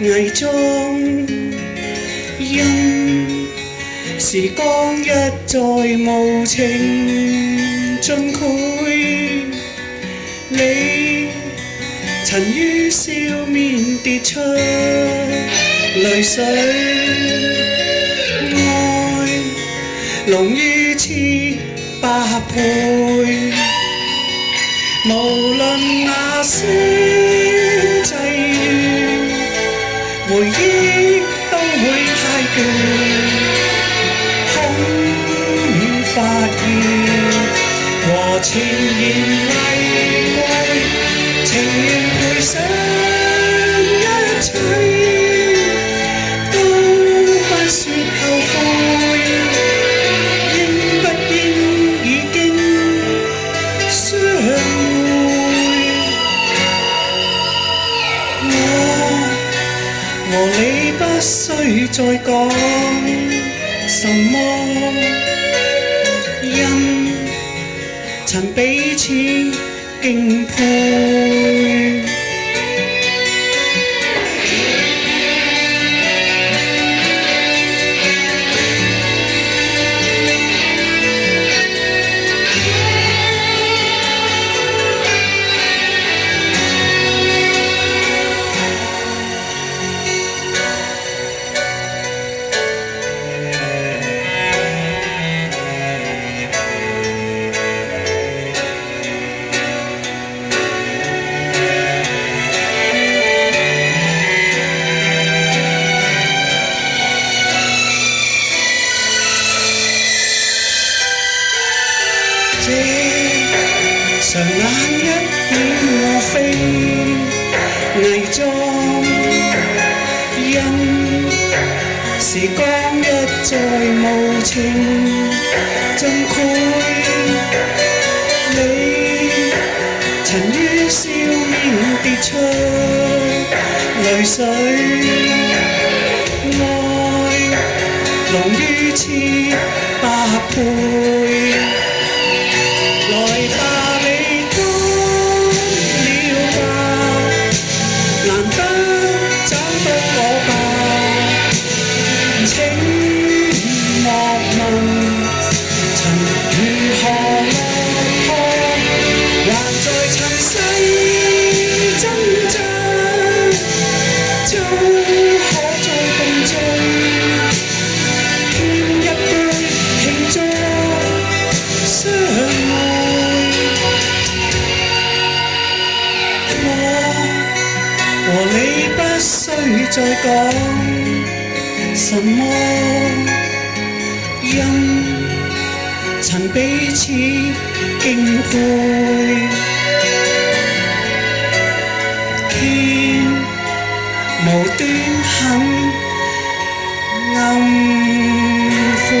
偽裝，因時光一再無情進潰，你曾於笑面跌出淚水，愛濃於千百倍，無論那些際遇，回憶都會太倦，空發現和前言例外，情願賠上一切，都不說後悔，應不應已經相會，我和你不需再講什麼，因曾彼此敬佩。這常眼一秒我飛偽裝，因時光一再無情進潰，你曾於笑面跌出淚水，愛濃於千百倍。來吧，你乾了吧，難得找到我吧，請莫問曾如何落魄，還在塵世掙扎，終可再共聚，添一杯慶祝相愛。和你不需再講什麼，因曾彼此敬佩，天無端很暗灰。